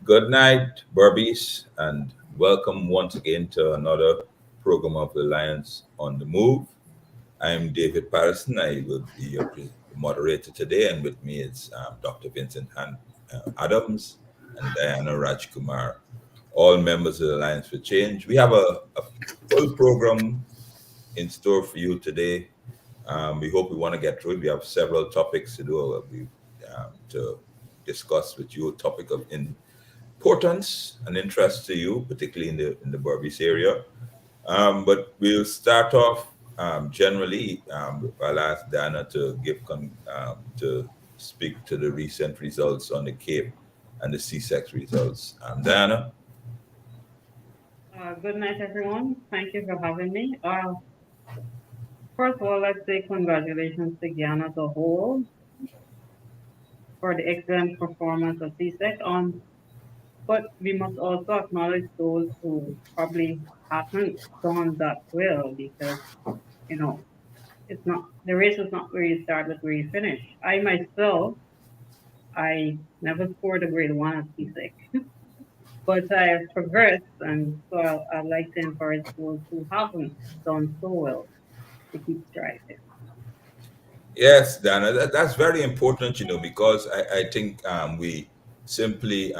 Good night, Barbies, and welcome once again to another program of the Lions on the Move. I'm David Patterson. I will be your moderator today, and with me is Dr. Vincent Adams and Diana Rajkumar, all members of the Alliance for Change. We have a full program in store for you today. We hope we want to get through it. We have several topics to do. To discuss with you a topic of importance and interest to you, particularly in the Berbice area. But we'll start off generally. I'll ask Dana to to speak to the recent results on the Cape and the CSEX results. Dana. Good night, everyone. Thank you for having me. First of all, let's say congratulations to Guyana as a whole for the excellent performance of CSEC but we must also acknowledge those who probably haven't done that well because, you know, it's not, the race is not where you start, but where you finish. I myself, I never scored a grade one at CSEC, but I have progressed, and so I'd like to encourage those who haven't done so well to keep striving. Yes, Dana, that's very important, because I think we simply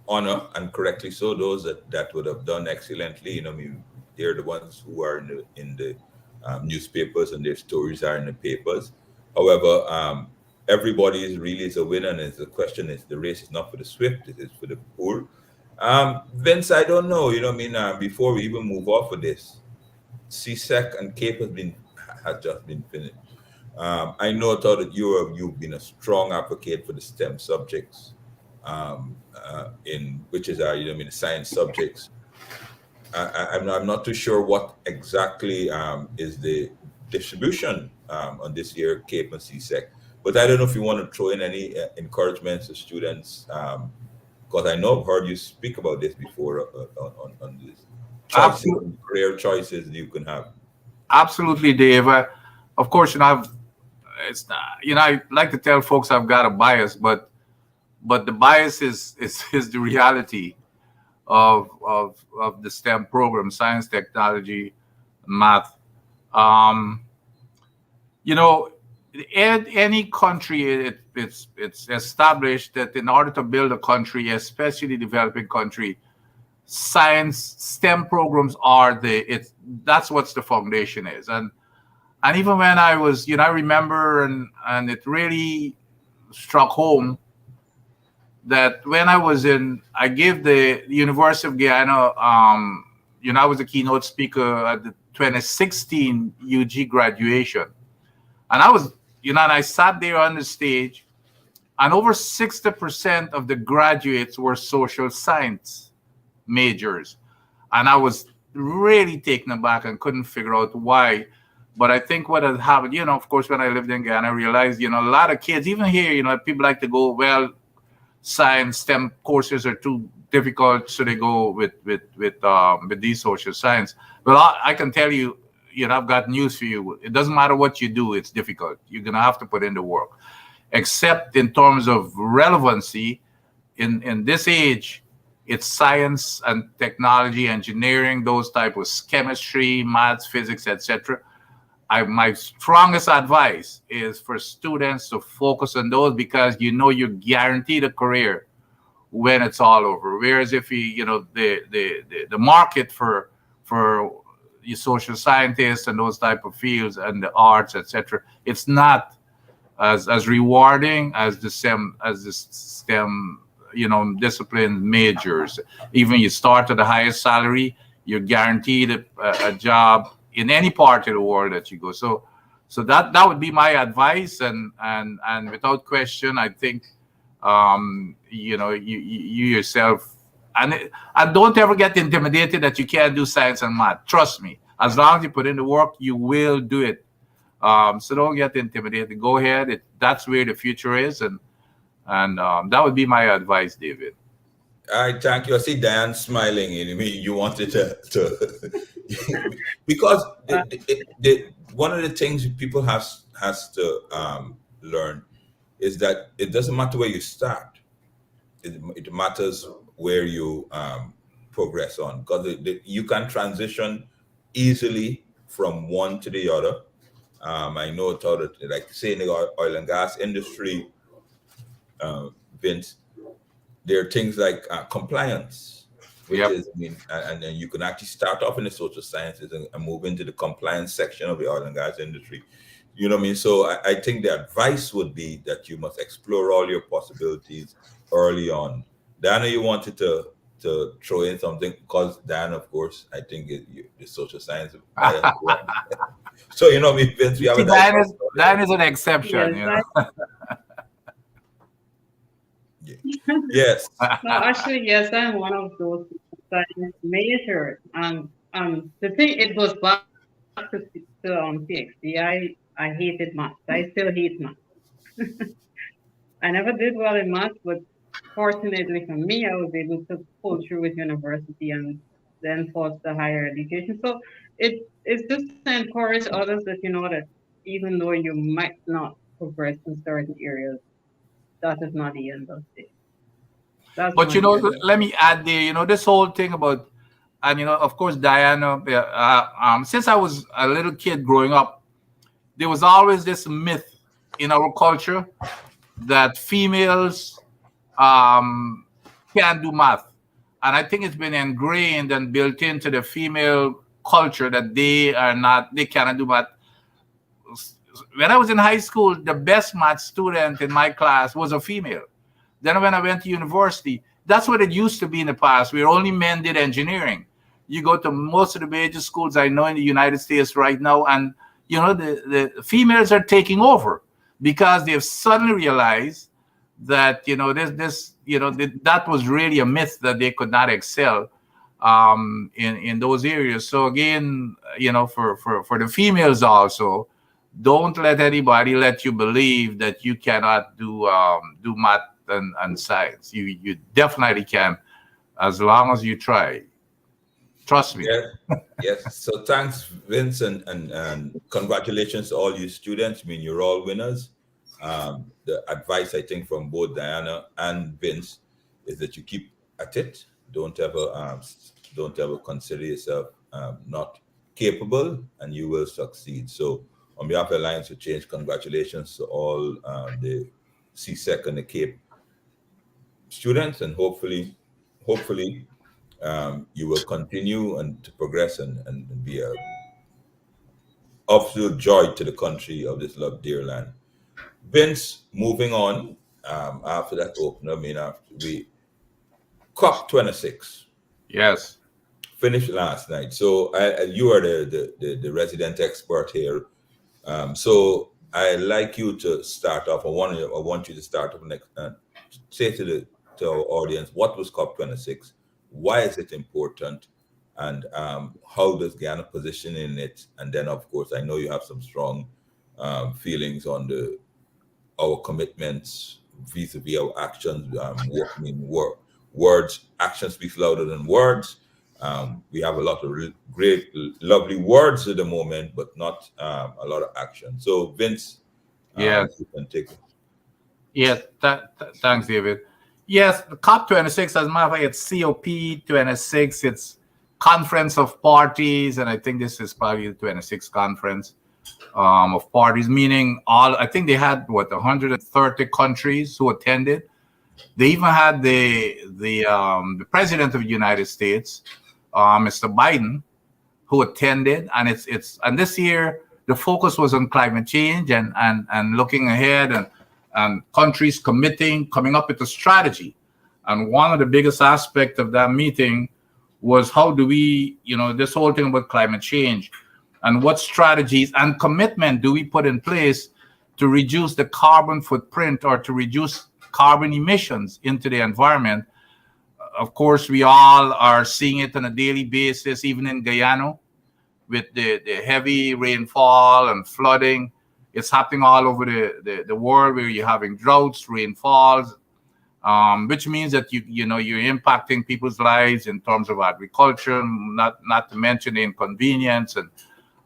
honor, and correctly so, those that would have done excellently. They're the ones who are in the newspapers, and their stories are in the papers. However, everybody is a winner, and the question is, the race is not for the swift, it is for the poor. Vince, I don't know, before we even move off of this, CSEC and Cape has just been finished. I know that you've been a strong advocate for the STEM subjects, in which is the science subjects. I'm not too sure what exactly is the distribution on this year Cape and CSEC, but I don't know if you want to throw in any encouragements to students, because I know I've heard you speak about this before on this career choices you can have. Absolutely, Dave. Of course, I like to tell folks I've got a bias, but the bias is the reality of the STEM program: science, technology, math. Any country, it's established that in order to build a country, especially developing country, science STEM programs that's what the foundation is. And even when I was, I remember, and it really struck home that when I gave the University of Guyana, I was a keynote speaker at the 2016 UG graduation. And I sat there on the stage, and over 60% of the graduates were social science majors. And I was really taken aback and couldn't figure out why. But I think what had happened, of course, when I lived in Guyana, I realized, a lot of kids, even here, people like to go, well, science, STEM courses are too difficult, so they go with these social science. But I can tell you, I've got news for you. It doesn't matter what you do, it's difficult. You're going to have to put in the work. Except in terms of relevancy, in this age, it's science and technology, engineering, those type of chemistry, maths, physics, etc. My strongest advice is for students to focus on those, because you're guaranteed a career when it's all over. Whereas if the market for your social scientists and those type of fields and the arts, etc., it's not as rewarding as the STEM discipline majors. Even you start at the highest salary, you're guaranteed a job in any part of the world that you go. So that would be my advice, and without question, I think you yourself, and don't ever get intimidated that you can't do science and math. Trust me, as long as you put in the work, you will do it. So don't get intimidated. Go ahead. That's where the future is, and that would be my advice, David. All right, thank you. I see Diane smiling. You wanted to because one of the things people has to learn is that it doesn't matter where you start. it matters where you progress on, because you can transition easily from one to the other. I know it's other, like say in the oil and gas industry, Vince, there are things like compliance, which Yep. is, I mean, and then you can actually start off in the social sciences and move into the compliance section of the oil and gas industry. You know what I mean? So I think the advice would be that you must explore all your possibilities early on. Diana, you wanted to throw in something, because Diana, of course, I think the social science bias. So you know, me, Vince, we You have see, a diverse Diane audience. is an exception, Yes, you know. Yeah. Yes. no, actually, yes, I'm one of those science majors. The thing, it goes back to PhD. I hated math. I still hate math. I never did well in math, but fortunately for me, I was able to pull through with university and then foster higher education. So it's just to encourage others that you know that even though you might not progress in certain areas, that is not the end of it. That's But my you know, view. let me add there, you know, this whole thing about, and you know, of course, Diana, since I was a little kid growing up, there was always this myth in our culture that females um, can't do math. And I think it's been ingrained and built into the female culture that they cannot do math. When I was in high school, the best math student in my class was a female. Then when I went to university, that's what it used to be in the past, where only men did engineering. You go to most of the major schools I know in the United States right now, and you know the females are taking over because they've suddenly realized that you know this you know that was really a myth that they could not excel in those areas. So again, you know, for the females also, don't let anybody let you believe that you cannot do math and science. You definitely can, as long as you try. Trust me. Yes. Yes. So thanks, Vince, and congratulations to all you students. I mean, you're all winners. The advice I think from both Diana and Vince is that you keep at it. Don't ever consider yourself not capable, and you will succeed. So, on behalf of Alliance for Change, congratulations to all the CSEC and the Cape students, and hopefully, you will continue and to progress and be a absolute joy to the country of this love dear land. Vince, moving on, after that opener, I mean, after we COP26 Yes. finished last night. So you are the resident expert here. So I like you to start off. I want you to start off next. Say to our audience, what was COP26? Why is it important? And how does Ghana position in it? And then, of course, I know you have some strong feelings on our commitments vis-a-vis our actions. I mean, words, action speaks louder than words. We have a lot of great, lovely words at the moment, but not a lot of action. So, Vince, Yes. you can take it. Yes. Thanks, David. Yes, the COP26, as a matter of fact, it's COP26. It's Conference of Parties, and I think this is probably the 26th conference of parties, meaning all. I think they had 130 countries who attended. They even had the president of the United States, Mr. Biden, who attended, and and this year the focus was on climate change and looking ahead and countries coming up with a strategy. And one of the biggest aspects of that meeting was how do we, you know, this whole thing about climate change and what strategies and commitment do we put in place to reduce the carbon footprint or to reduce carbon emissions into the environment. Of course, we all are seeing it on a daily basis, even in Guyana, with the heavy rainfall and flooding. It's happening all over the world where you're having droughts, rainfalls, which means that you know you're impacting people's lives in terms of agriculture, not to mention the inconvenience and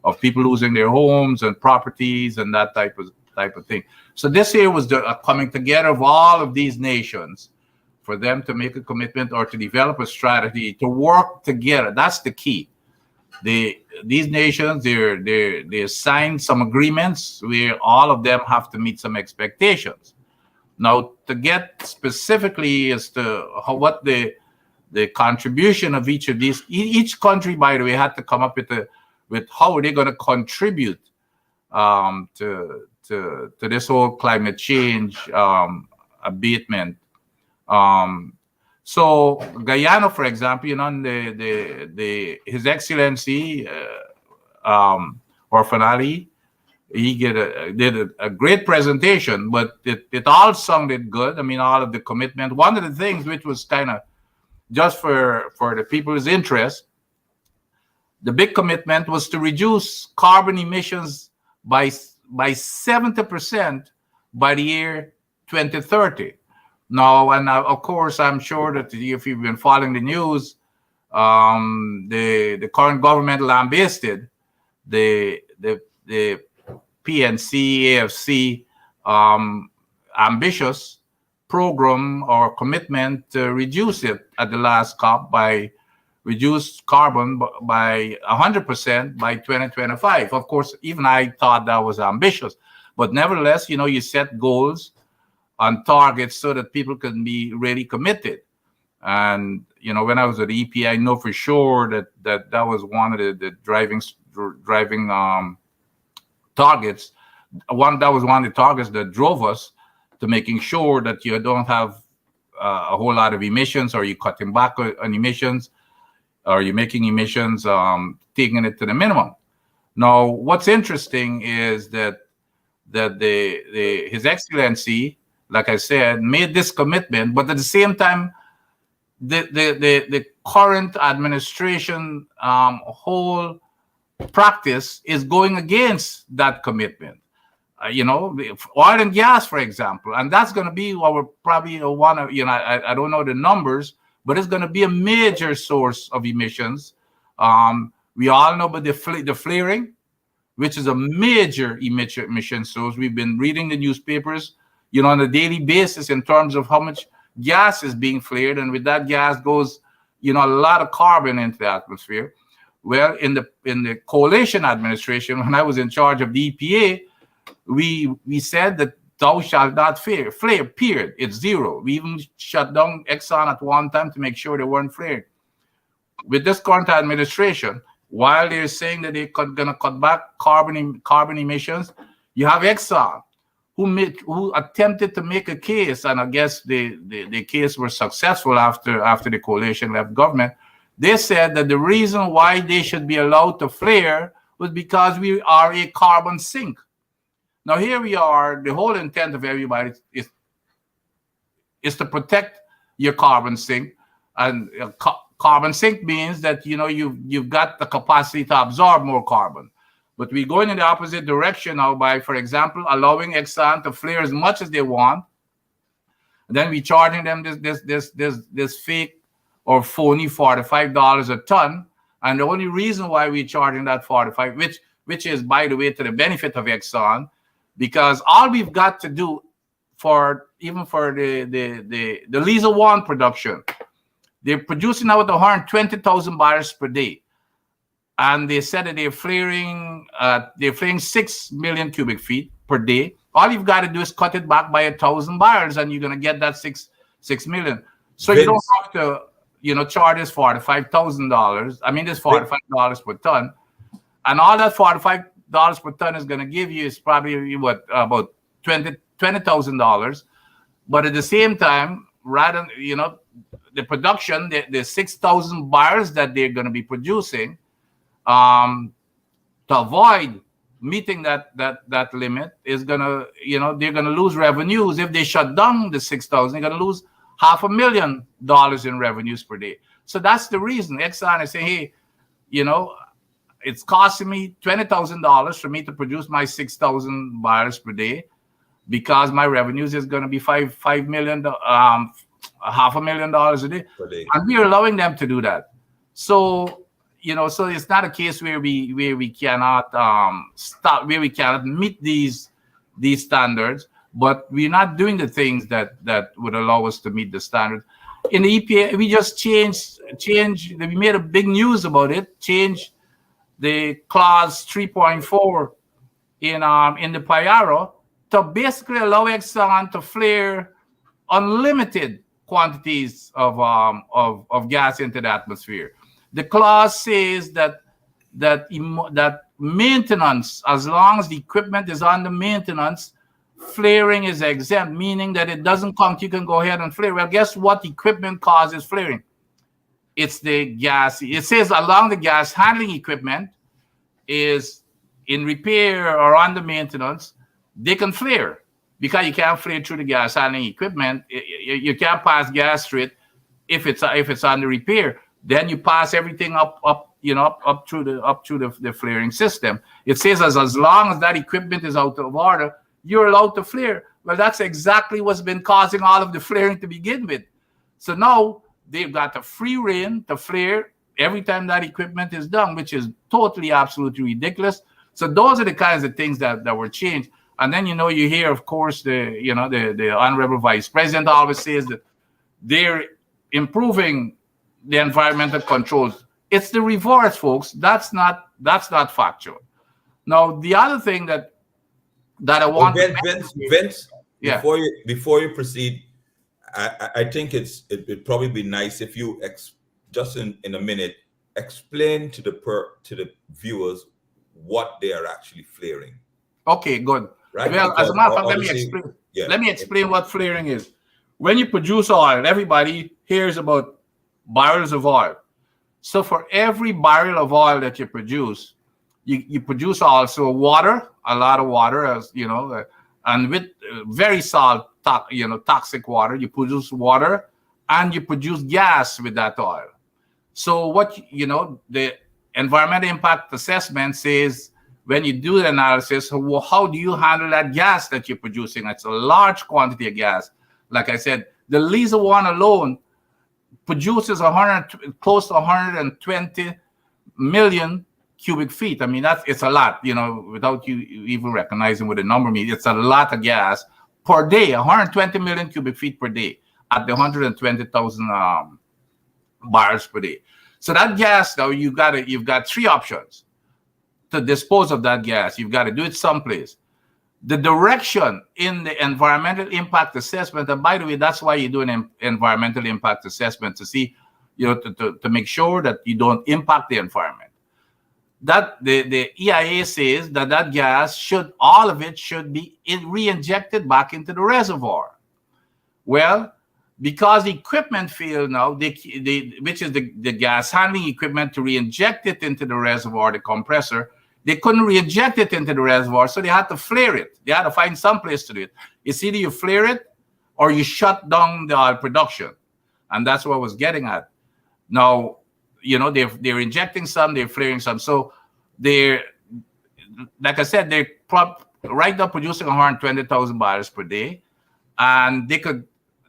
of people losing their homes and properties and that type of thing. So this year was the coming together of all of these nations for them to make a commitment or to develop a strategy to work together. That's the key. These nations, they signed some agreements where all of them have to meet some expectations. Now, to get specifically as to what the contribution of each of these, each country, by the way, had to come up with how they're going to contribute to this whole climate change abatement. So Guyana, for example, His Excellency Orfanali, he did a great presentation, but it all sounded good. I mean, all of the commitment. One of the things which was kind of just for the people's interest, the big commitment was to reduce carbon emissions by 70% by the year 2030. Now, and of course, I'm sure that if you've been following the news, the current government lambasted the PNC, AFC ambitious program or commitment to reduce it at the last COP by reduce carbon by 100% by 2025. Of course, even I thought that was ambitious, but nevertheless, you set goals on targets so that people can be really committed. And when I was at EPA, I know for sure that was one of the driving targets. That was one of the targets that drove us to making sure that you don't have a whole lot of emissions, or you're cutting back on emissions, or you're making emissions, taking it to the minimum. Now, what's interesting is that His Excellency, like I said, made this commitment, but at the same time, the current administration whole practice is going against that commitment. Oil and gas, for example, and that's going to be probably one of, I don't know the numbers, but it's going to be a major source of emissions. We all know about the flaring, which is a major emission source. We've been reading the newspapers, on a daily basis in terms of how much gas is being flared, and with that gas goes, a lot of carbon into the atmosphere. Well, in the coalition administration, when I was in charge of the EPA, we said that thou shalt not flare, period. It's zero. We even shut down Exxon at one time to make sure they weren't flaring. With this current administration, while they're saying that they're going to cut back carbon emissions, you have Exxon, who attempted to make a case, and I guess the case was successful after the coalition left government. They said that the reason why they should be allowed to flare was because we are a carbon sink. Now here we are. The whole intent of everybody is to protect your carbon sink, and carbon sink means that you've got the capacity to absorb more carbon. But we're going in the opposite direction now by, for example, allowing Exxon to flare as much as they want. And then we're charging them this fake or phony $45 a ton. And the only reason why we're charging that 45, which is, by the way, to the benefit of Exxon, because all we've got to do for the Liza 1 production, they're producing out 120,000 barrels per day. And they said that they're flaring 6 million cubic feet per day. All you've got to do is cut it back by 1,000 barrels, and you're going to get that 6 million. So Vince, you don't have to, charge us $45,000. I mean, this $45 per ton, and all that $45 per ton is going to give you is probably about $20,000. But at the same time, rather, the production, the 6,000 barrels that they're going to be producing, to avoid meeting that limit is gonna, they're gonna lose revenues. If they shut down the 6,000, they're gonna lose $500,000 in revenues per day. So that's the reason Exxon is saying, hey, it's costing me $20,000 for me to produce my 6,000 barrels per day, because my revenues is gonna be $5 million, $500,000 a day, and we're allowing them to do that. So. So it's not a case where we cannot stop, where we cannot meet these standards. but we're not doing the things that would allow us to meet the standard. In the EPA, we just changed. We made a big news about it. Changed the clause 3.4 in the PIARO to basically allow Exxon to flare unlimited quantities of gas into the atmosphere. The clause says that maintenance, as long as the equipment is under maintenance, flaring is exempt, meaning that it doesn't count. You can go ahead and flare. Well, guess what equipment causes flaring? It's the gas. It says along the gas handling equipment is in repair or under maintenance, they can flare because you can't flare through the gas handling equipment. You can't pass gas through it if it's under repair. Then you pass everything up through the flaring system. It says as long as that equipment is out of order, you're allowed to flare. Well, that's exactly what's been causing all of the flaring to begin with. So now they've got a free rein to flare every time that equipment is done, which is totally, absolutely ridiculous. So those are the kinds of things that were changed. And then, you hear, of course, the Honorable Vice President always says that they're improving the environmental controls. It's the reverse, folks. That's not factual. Now, the other thing that I want Vince, yeah. before you proceed, I think it'd probably be nice if you just in a minute explain to the viewers what they are actually flaring. Okay, good. Right? Well, Because as a matter of fact, let me explain. Yeah. Let me explain what flaring is. When you produce oil, everybody hears about barrels of oil. So for every barrel of oil that you produce, you produce also water, a lot of water, as and with very toxic water. You produce water, and you produce gas with that oil. So what the environmental impact assessment says, when you do the analysis, how do you handle that gas that you're producing? It's a large quantity of gas. Like I said, the Liza one alone produces close to 120 million cubic feet. I mean, it's a lot, without you even recognizing what the number means. It's a lot of gas per day, 120 million cubic feet per day at the 120,000 barrels per day. So that gas, now you've got three options to dispose of that gas. You've got to do it someplace. The direction in the environmental impact assessment, and by the way, that's why you do an environmental impact assessment, to see, to make sure that you don't impact the environment. That the EIA says that gas all of it should be re-injected back into the reservoir. Well, because the equipment failed now, which is the gas handling equipment to re-inject it into the reservoir, the compressor, they couldn't re-inject it into the reservoir, so they had to flare it. They had to find some place to do it. It's either you flare it or you shut down the oil production. And that's what I was getting at. Now, they're injecting some, they're flaring some. So they're, like I said, they're right now producing 120,000 barrels per day. And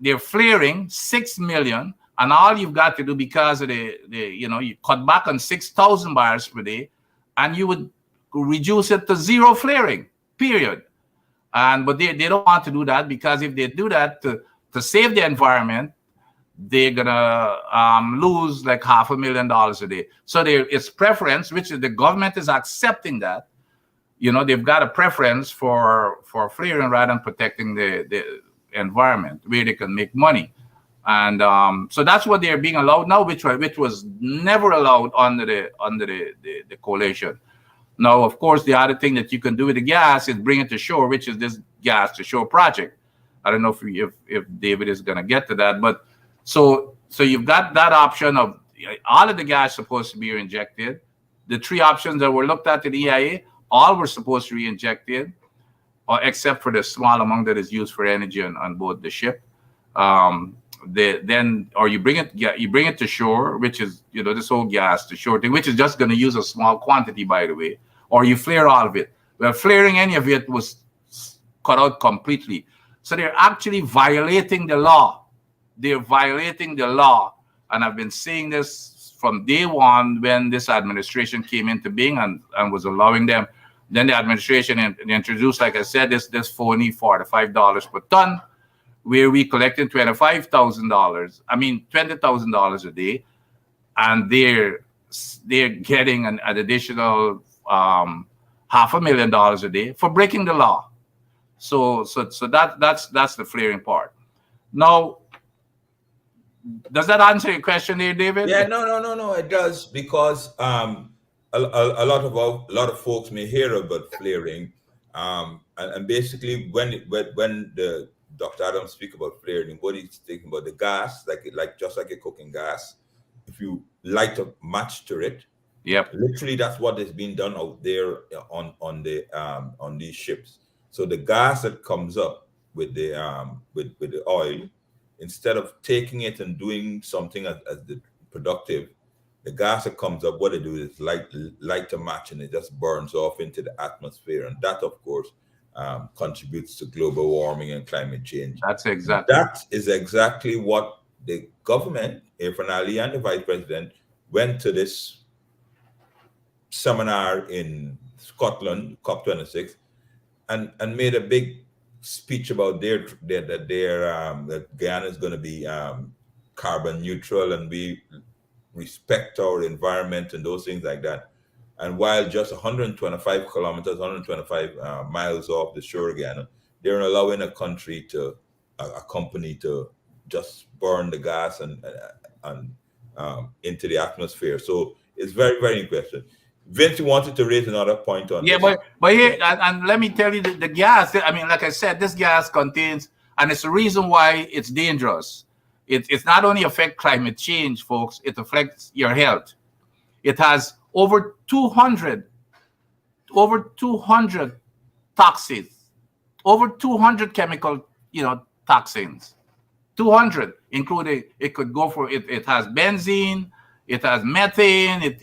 they're flaring 6 million. And all you've got to do, because of you cut back on 6,000 barrels per day, and you would reduce it to zero flaring, period. But they don't want to do that, because if they do that to save the environment, they're gonna lose like $500,000 a day. So it's preference, which is the government is accepting that. They've got a preference for flaring rather than protecting the environment, where they can make money. And so that's what they're being allowed now, which was never allowed under the coalition. Now, of course, the other thing that you can do with the gas is bring it to shore, which is this gas to shore project. I don't know if David is going to get to that, but so you've got that option of all of the gas supposed to be reinjected. The three options that were looked at in the EIA, all were supposed to be reinjected, except for the small amount that is used for energy on board the ship. Or you bring it to shore, which is this whole gas to shore thing, which is just going to use a small quantity, by the way, or you flare all of it. Well, flaring any of it was cut out completely. So they're actually violating the law. They're violating the law, and I've been saying this from day one when this administration came into being and was allowing them. Then the administration introduced, like I said, this phony $45 per ton, where we collected $25,000. I mean, $20,000 a day, and they're getting an additional $500,000 a day for breaking the law. So that's the flaring part. Now, does that answer your question there, David? Yeah, no. It does, because a lot of folks may hear about flaring, and basically when the Dr. Adams speak about flaring, what he's thinking about the gas, like just like a cooking gas, if you light a match to it, Yep. literally that's what is being done out there on these ships. So the gas that comes up with the oil, instead of taking it and doing something as the productive, the gas that comes up, what they do is light a match, and it just burns off into the atmosphere, and that, of course, contributes to global warming and climate change. That is exactly what the government, Irfan Ali and the Vice President, went to this seminar in Scotland, COP26, and made a big speech about that Guyana is going to be carbon neutral, and we respect our environment and those things like that. And while just 125 kilometers, 125 miles off the shore of Guyana, they're allowing a company to just burn the gas and into the atmosphere. So it's very, very interesting. Vince, you wanted to raise another point on this. But here, and let me tell you, the gas, I mean, like I said, this gas contains, and it's the reason why it's dangerous. It's not only affect climate change, folks, it affects your health. It has over 200 toxins, over 200 chemical, toxins, 200, including, it could go for, it has benzene, it has methane,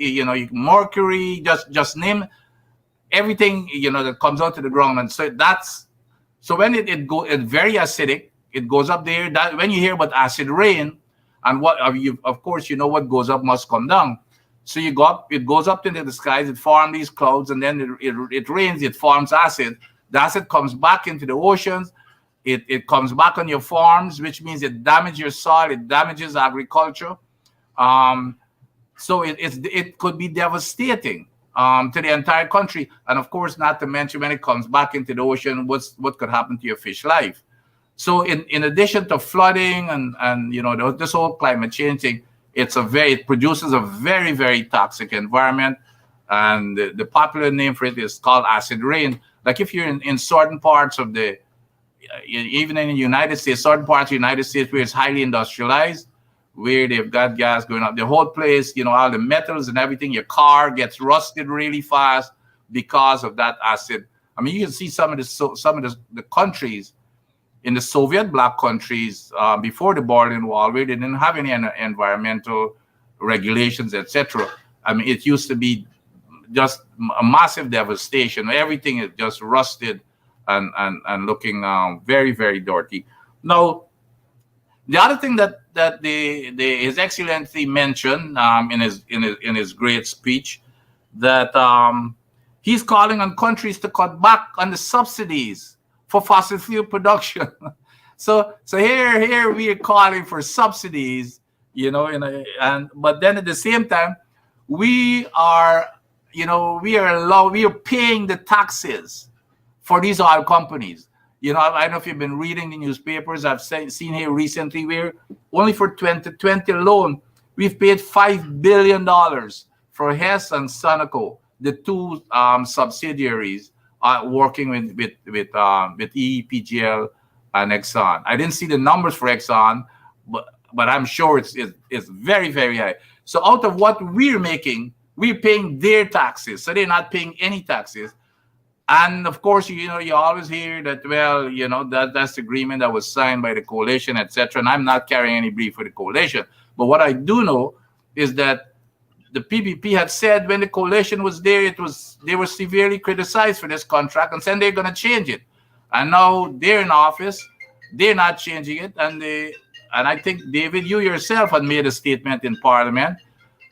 mercury, just name everything, that comes out to the ground. And so when it's very acidic, it goes up there. That when you hear about acid rain, and of course, what goes up must come down. So it goes up into the skies, it forms these clouds, and then it rains, it forms acid. The acid comes back into the oceans, it comes back on your farms, which means it damages your soil, it damages agriculture. So it could be devastating to the entire country. And of course, not to mention when it comes back into the ocean, what could happen to your fish life. So in addition to flooding and this whole climate change thing, it produces a very, very toxic environment. And the popular name for it is called acid rain. Like if you're in certain parts of even in the United States, certain parts of the United States where it's highly industrialized, where they've got gas going up, the whole place, all the metals and everything, your car gets rusted really fast because of that acid. I mean, you can see some of the countries in the Soviet bloc countries before the Berlin Wall, where they didn't have any environmental regulations, etc. I mean, it used to be just a massive devastation. Everything is just rusted and looking very, very dirty. Now, the other thing that His Excellency mentioned in his great speech, that he's calling on countries to cut back on the subsidies for fossil fuel production. So here we are calling for subsidies, but then at the same time we are paying the taxes for these oil companies. I don't know if you've been reading the newspapers. I've seen here recently where only for 2020 alone, we've paid $5 billion for Hess and Sunoco, the two subsidiaries working with EEPGL and Exxon. I didn't see the numbers for Exxon, but I'm sure it's very, very high. So out of what we're making, we're paying their taxes. So they're not paying any taxes. And of course, you always hear that, well, that's the agreement that was signed by the coalition, etc. And I'm not carrying any brief for the coalition. But what I do know is that the PPP had said when the coalition was there, they were severely criticized for this contract and said they're going to change it. And now they're in office, they're not changing it. And I think, David, you yourself had made a statement in Parliament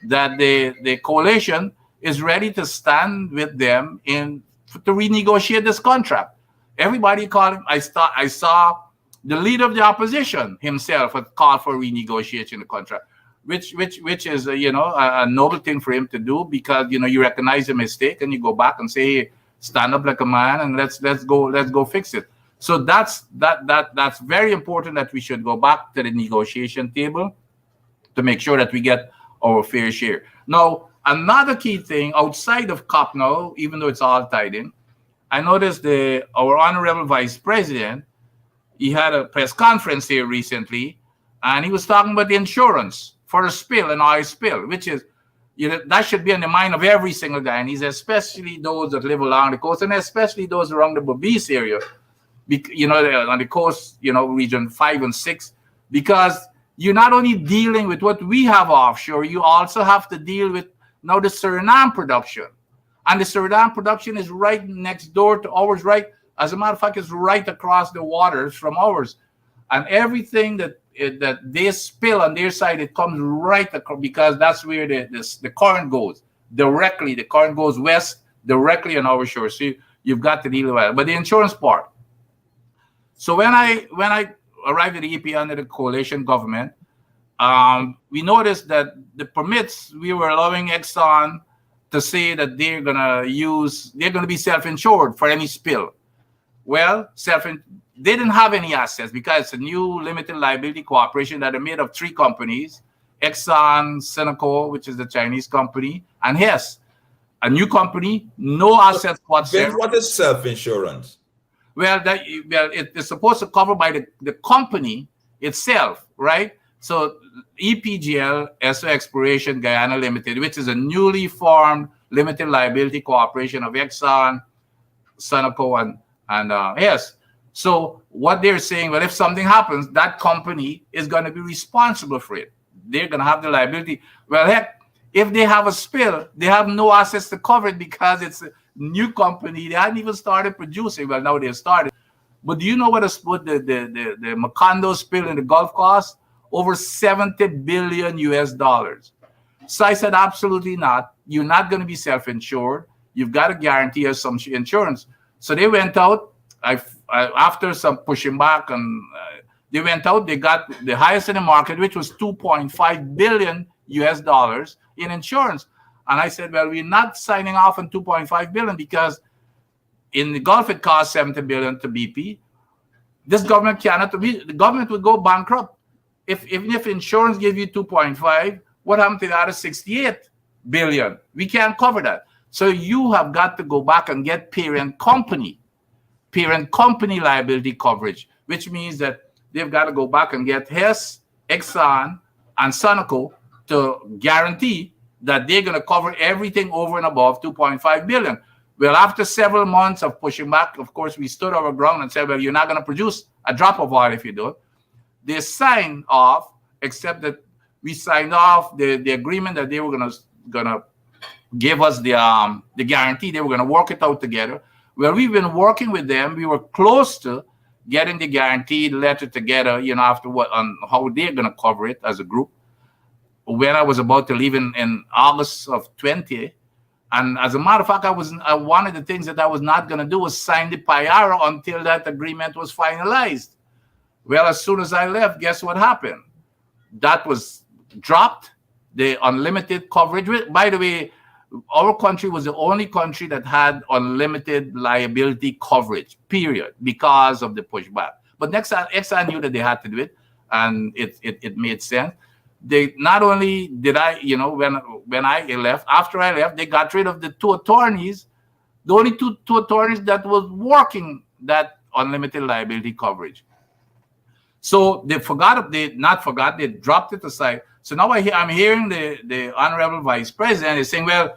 that the coalition is ready to stand with them in to renegotiate this contract. Everybody called him. I saw the leader of the opposition himself had called for renegotiation of the contract, which is a noble thing for him to do, because you recognize a mistake and you go back and say, hey, stand up like a man and let's go fix it. So that's very important, that we should go back to the negotiation table to make sure that we get our fair share. Now, another key thing outside of COP now, even though it's all tied in, I noticed our honorable vice president, he had a press conference here recently, and he was talking about the insurance for a spill, an oil spill, which is, that should be on the mind of every single guy, and he's especially those that live along the coast, and especially those around the Berbice area, on the coast, region 5 and 6, because you're not only dealing with what we have offshore, you also have to deal with now the Suriname production. And the Suriname production is right next door to ours, right? As a matter of fact, it's right across the waters from ours. And everything that they spill on their side, it comes right across, because that's where the current goes. Directly, the current goes west, directly on our shore. So you've got to deal with it. But the insurance part. So when I arrived at the EP under the coalition government, we noticed that the permits, we were allowing Exxon to say that they're going to be self-insured for any spill. Well, they didn't have any assets, because it's a new limited liability corporation that are made of 3 companies, Exxon, Sinoco, which is the Chinese company, and Hess, a new company, no assets whatsoever. What is self-insurance? Well, it's supposed to cover by the company itself, right? So EPGL, SO Exploration Guyana Limited, which is a newly formed limited liability corporation of Exxon, Sinoco, and Hess. So what they're saying, well, if something happens, that company is going to be responsible for it. They're going to have the liability. Well, heck, if they have a spill, they have no assets to cover it, because it's a new company. They hadn't even started producing. Well, now they've started. But do you know what the Macondo spill in the Gulf cost? Over $70 billion US. So I said, absolutely not. You're not going to be self-insured. You've got to guarantee us some insurance. So they went out. After some pushing back, and they went out. They got the highest in the market, which was $2.5 billion US in insurance. And I said, well, we're not signing off on $2.5 billion, because in the Gulf it costs $70 billion to BP. This government cannot. The government would go bankrupt. Even if insurance gave you 2.5, what happened to the other 68 billion? We can't cover that. So you have got to go back and get parent company liability coverage, which means that they've got to go back and get Hess, Exxon, and Sinoco to guarantee that they're going to cover everything over and above 2.5 billion. Well, after several months of pushing back, of course, we stood our ground and said, well, you're not going to produce a drop of oil if you do it. They signed off, except that we signed off the agreement that they were gonna give us the guarantee. They were gonna work it out together. Well, we've been working with them. We were close to getting the guaranteed letter together, after on how they're gonna cover it as a group. When I was about to leave in August of 20, and as a matter of fact, one of the things that I was not gonna do was sign the PIARA until that agreement was finalized. Well, as soon as I left, guess what happened? That was dropped, the unlimited coverage. By the way, our country was the only country that had unlimited liability coverage, period, because of the pushback. But Exxon knew that they had to do it, and it made sense. They not only did when I left, after I left, they got rid of the 2 attorneys, the only two attorneys that was working that unlimited liability coverage. So they dropped it aside. So now I'm hearing the honorable vice president is saying, well,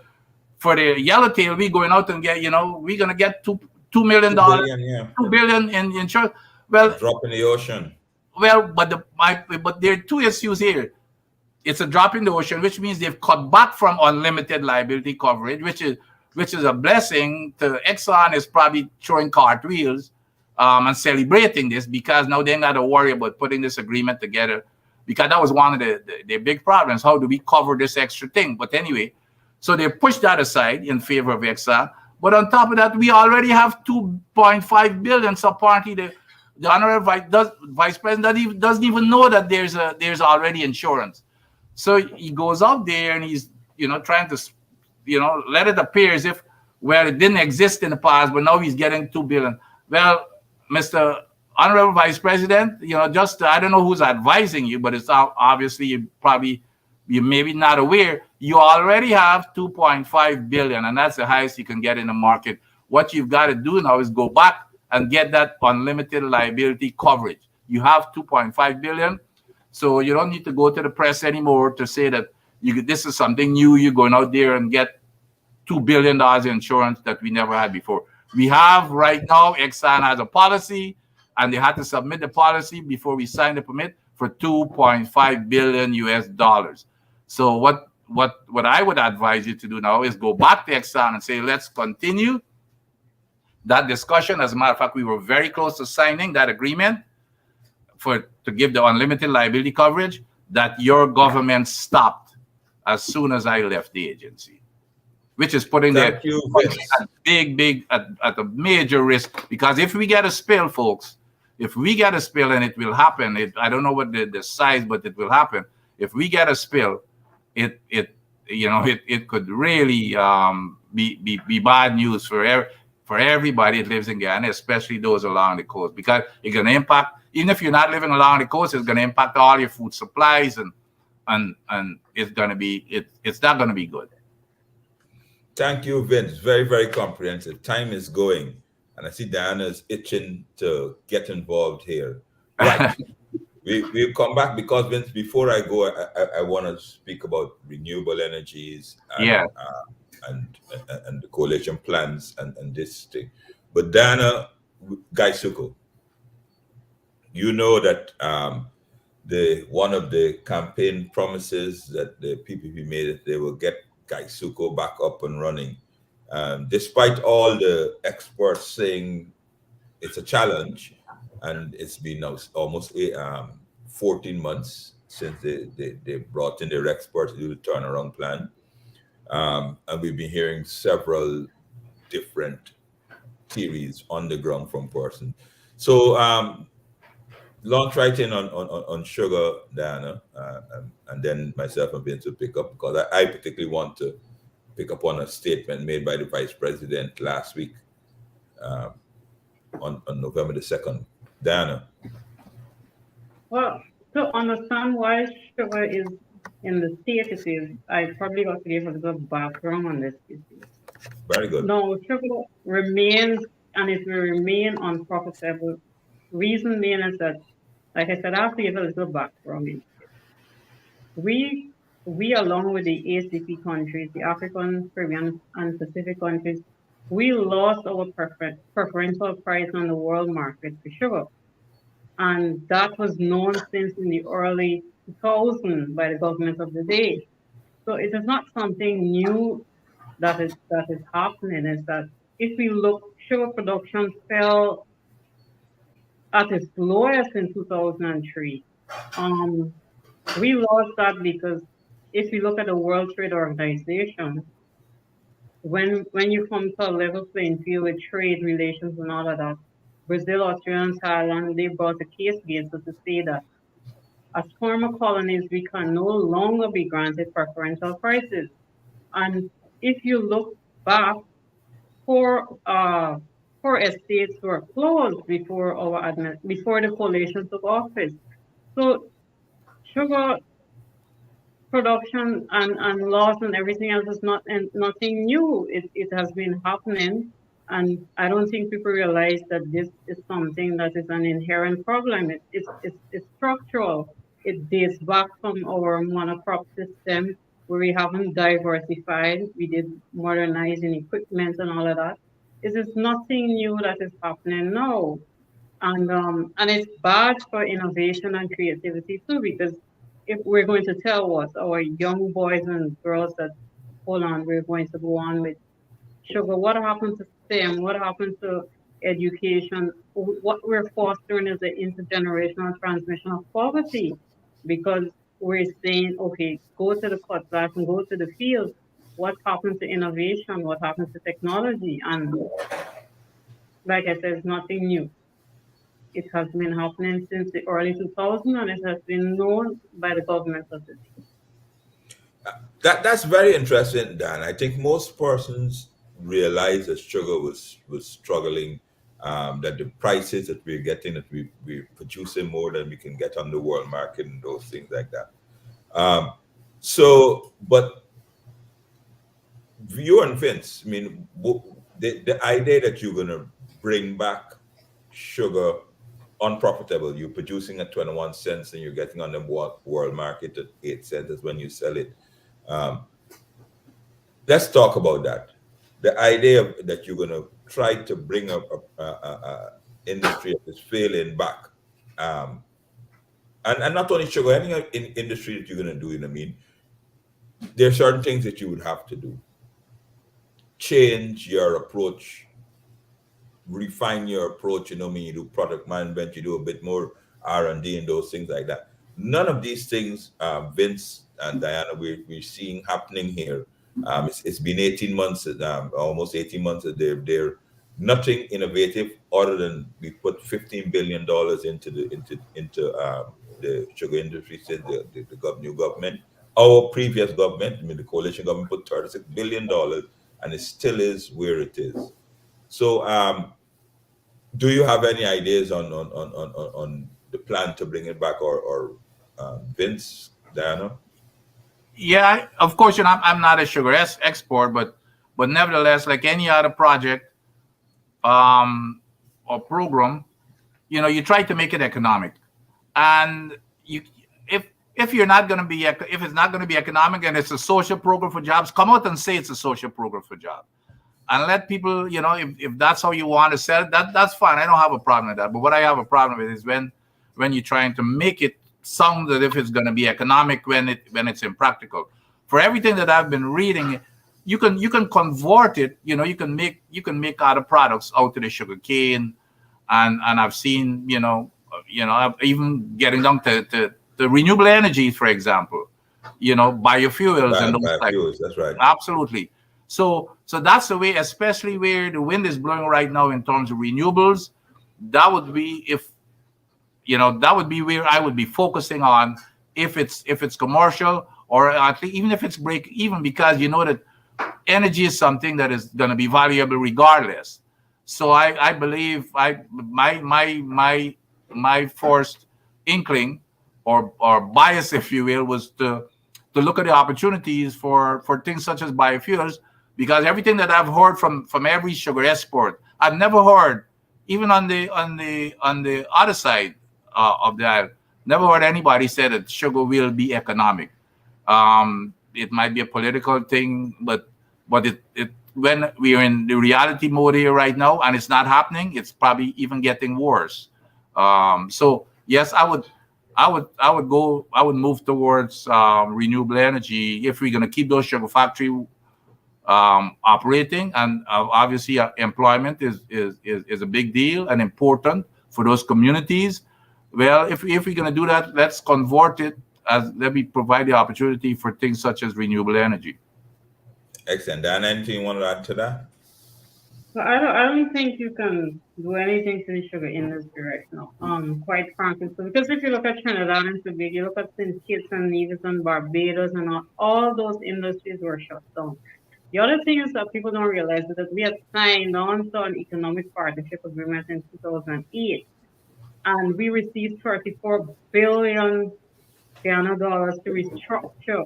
for the yellowtail, we're going out and get, we're going to get $2 million, $2 billion in insurance. Well, drop in the ocean. Well, but there are 2 issues here. It's a drop in the ocean, which means they've cut back from unlimited liability coverage, which is a blessing to Exxon. Is probably throwing cartwheels and celebrating this, because now they ain't got to worry about putting this agreement together, because that was one of the big problems. How do we cover this extra thing? But anyway, so they pushed that aside in favor of Exxon. But on top of that, we already have 2.5 billion. So apparently the honorable vice president doesn't even know that there's already insurance. So he goes out there and he's trying to let it appear as if, well, it didn't exist in the past, but now he's getting 2 billion. Well, Mr. Honorable Vice President, just I don't know who's advising you, but it's obviously you maybe not aware. You already have 2.5 billion, and that's the highest you can get in the market. What you've got to do now is go back and get that unlimited liability coverage. You have 2.5 billion, so you don't need to go to the press anymore to say that this is something new. You're going out there and get $2 billion in insurance that we never had before. We have right now, Exxon has a policy, and they had to submit the policy before we signed the permit for 2.5 billion US dollars. So what I would advise you to do now is go back to Exxon and say, let's continue that discussion. As a matter of fact, we were very close to signing that agreement to give the unlimited liability coverage that your government stopped as soon as I left the agency, which is putting Thank you, Vince. at a major risk. Because if we get a spill, folks, if we get a spill, and it will happen, I don't know what the size, but it will happen. If we get a spill, it could really be bad news for everybody that lives in Guyana, especially those along the coast, because it's going to impact. Even if you're not living along the coast, it's going to impact all your food supplies, and it's going to be it's not going to be good. Thank you, Vince. Very, very comprehensive. Time is going, and I see Diana's itching to get involved here. Right. We'll come back because, Vince, before I go, I want to speak about renewable energies and the coalition plans and this thing. But Diana Gaisuko, you know that one of the campaign promises that the PPP made that they will get Gaisuko back up and running. Despite all the experts saying it's a challenge, and it's been now almost 14 months since they brought in their experts to do the turnaround plan. And we've been hearing several different theories on the ground from person. So launch right in on sugar, Diana, and then myself and Vince will pick up, because I particularly want to pick up on a statement made by the Vice President last week on November the 2nd. Diana. Well, to understand why sugar is in the state it is, I probably got to give a little background on this issue. Very good. No, sugar remains, and it will remain unprofitable. Reason being is that, like I said, I have to give a little background in it. We along with the ACP countries, the African, Caribbean, and Pacific countries, we lost our preferential price on the world market for sugar. And that was known since in the early 2000s by the government of the day. So it is not something new that is happening. Is that if we look, sugar production fell at its lowest in 2003. We lost that because if you look at the World Trade Organization, when you come to a level playing field with trade relations and all of that, Brazil, Australia, and Thailand, they brought a case against us to say that as former colonies, we can no longer be granted preferential prices. And if you look back, four estates were closed before the coalition took office. So sugar production and loss and everything else is nothing new. It has been happening, and I don't think people realize that this is something that is an inherent problem. It's structural. It dates back from our monocrop system where we haven't diversified. We did modernizing equipment and all of that. It is nothing new that is happening now. And it's bad for innovation and creativity too, because if we're going to tell our young boys and girls that, hold on, we're going to go on with sugar, what happened to STEM? What happened to education? What we're fostering is the intergenerational transmission of poverty, because we're saying, okay, go to the cutlass and go to the field. What happened to innovation? What happened to technology? And like I said, it's nothing new. It has been happening since the early 2000s, and it has been known by the government of the day. That's very interesting, Dan. I think most persons realize that sugar was struggling, that the prices that we're getting, that we're producing more than we can get on the world market and those things like that. Um, but you and Vince, I mean, the idea that you're going to bring back sugar unprofitable, you're producing at 21 cents and you're getting on the world market at 8 cents is when you sell it. Um, let's talk about that. The idea that you're going to try to bring up a industry that is failing back, um, and not only sugar, any industry that you're going to do. You know what I mean? There are certain things that you would have to do. Change your approach, refine your approach. You know, I mean, you do product management, you do a bit more R&D and those things like that. None of these things, Vince and Diana, we're seeing happening here. It's been 18 months, almost 18 months. That they're nothing innovative other than we put $15 billion into the sugar industry since the new government. Our previous government, I mean the coalition government, put $36 billion, and it still is where it is. So, do you have any ideas on the plan to bring it back, or Vince, Diana? Yeah, of course, I'm not a sugar export, but nevertheless, like any other project or program, you try to make it economic. And you if you're not going to be if it's not going to be economic and it's a social program for jobs, come out and say it's a social program for jobs, and let people, if that's how you want to sell it, that's fine. I don't have a problem with that. But what I have a problem with is when you're trying to make it sound as if it's going to be economic when it's impractical. For everything that I've been reading, you can convert it. You can make other products out of the sugar cane, and I've seen I've even getting down to renewable energy, for example, biofuels and those types. Biofuels, that's right. Absolutely. So that's the way, especially where the wind is blowing right now in terms of renewables. That would be that would be where I would be focusing on if it's commercial, or at least even if it's break even, because that energy is something that is going to be valuable regardless. So I believe my first inkling or bias, if you will, was to look at the opportunities for things such as biofuels, because everything that I've heard from every sugar export, I've never heard, even on the other side of that, never heard anybody say that sugar will be economic. It might be a political thing, but it when we are in the reality mode here right now and it's not happening, it's probably even getting worse. So yes, I would move towards renewable energy if we're going to keep those sugar factory operating, and obviously employment is a big deal and important for those communities. Well, if we're going to do that, let's convert it, as let me provide the opportunity for things such as renewable energy. Excellent. Dan, anything you want to add to that? So I don't think you can do anything to the sugar industry right now. Quite frankly, so because if you look at Trinidad and Tobago, you look at St. Kitts and Nevis and Barbados, and all those industries were shut down. The other thing is that people don't realize is that we had signed on to an economic partnership agreement in 2008, and we received 34 billion Ghana dollars to restructure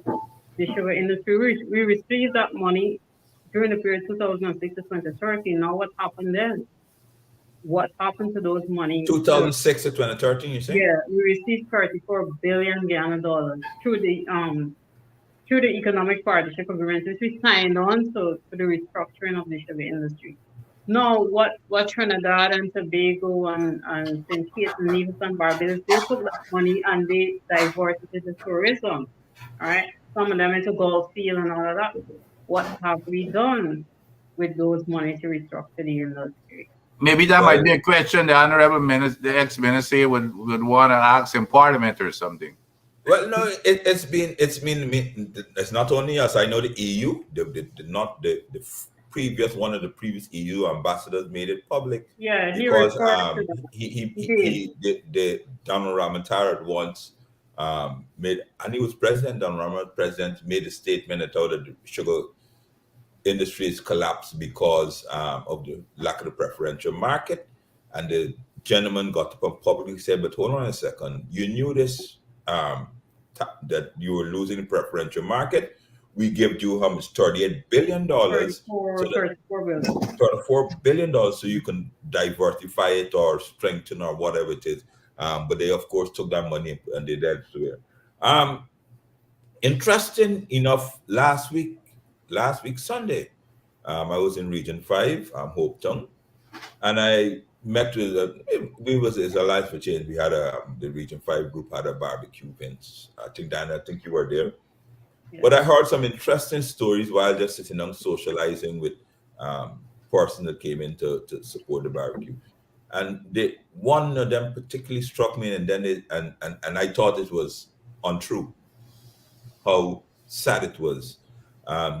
the sugar industry. We received that money during the period 2006 to 2013. Now, what happened then? What happened to those money? 2006 to 2013, you say? Yeah, we received 34 billion Ghana dollars through the economic partnership agreement, which we signed on to for the restructuring of the sugar industry. No, what Trinidad and Tobago and St. Kitts and Nevis and Barbados, they took that money and they diverted it to tourism. All right. Some of them into gold field and all of that. What have we done with those money to restructure the industry? Maybe that might be a question the honorable minister, the ex-minister would want to ask in Parliament or something. Well, no, it's not only us. I know the EU, the not previous one of the previous EU ambassadors made it public Yeah, he because referred to that. He did. the Donald Ramatara once made, and he was president. Donald Ramatara president made a statement that told the sugar industries collapsed because of the lack of the preferential market. And the gentleman got up and publicly said, "But hold on a second, you knew this, that you were losing the preferential market. We give you how much, $38 billion, so 34, that 34 billion. $34 billion, so you can diversify it or strengthen or whatever it is." But they, of course, took that money and did elsewhere. Um, Interesting enough, last week Sunday, I was in Region 5, Hope Town, and I met with we was it's a Life for Change. We had the Region 5 group had a barbecue event. I think, Dan, I think you were there. Yes. But I heard some interesting stories while just sitting down socializing with person that came in to support the barbecue. And one of them particularly struck me, and then and I thought it was untrue, how sad it was.